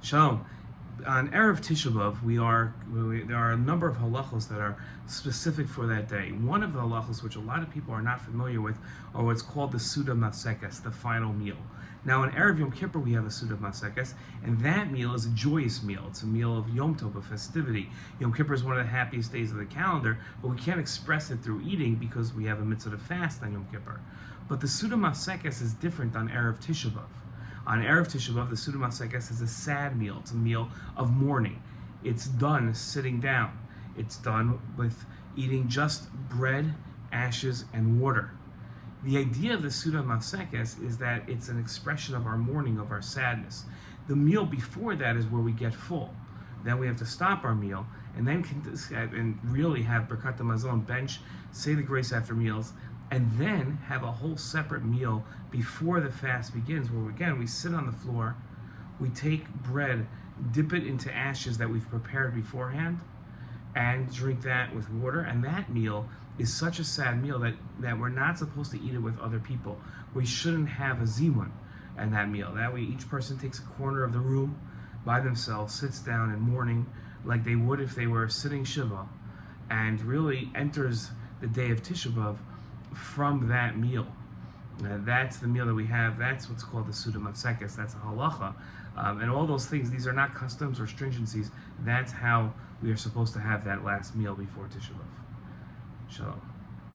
Shalom. On Erev Tisha there are a number of halachos that are specific for that day. One of the halachos, which a lot of people are not familiar with, are what's called the Seudah Mafskekes, the final meal. Now, in Erev Yom Kippur, we have a Seudah Mafskekes, and that meal is a joyous meal. It's a meal of Yom Tov, a festivity. Yom Kippur is one of the happiest days of the calendar, but we can't express it through eating because we have a mitzvah to fast on Yom Kippur. But the Seudah Mafskekes is different on Erev Tisha B'Av. On Erev Tisha B'Av, the Seudah Mafskekes is a sad meal. It's a meal of mourning. It's done sitting down. It's done with eating just bread, ashes, and water. The idea of the Seudah Mafskekes is that it's an expression of our mourning, of our sadness. The meal before that is where we get full. Then we have to stop our meal and then really have Birkat Hamazon, bench, say the grace after meals, and then have a whole separate meal before the fast begins, where again we sit on the floor, we take bread, dip it into ashes that we've prepared beforehand, and drink that with water. And that meal is such a sad meal that we're not supposed to eat it with other people. We shouldn't have a zimun in that meal. That way each person takes a corner of the room by themselves, sits down in mourning like they would if they were sitting Shiva, and really enters the day of Tisha B'Av from that meal. That's the meal that we have. That's what's called the Seudah Mafskekes. That's a halacha. And all those things, these are not customs or stringencies. That's how we are supposed to have that last meal before Tisha B'Av. Shalom.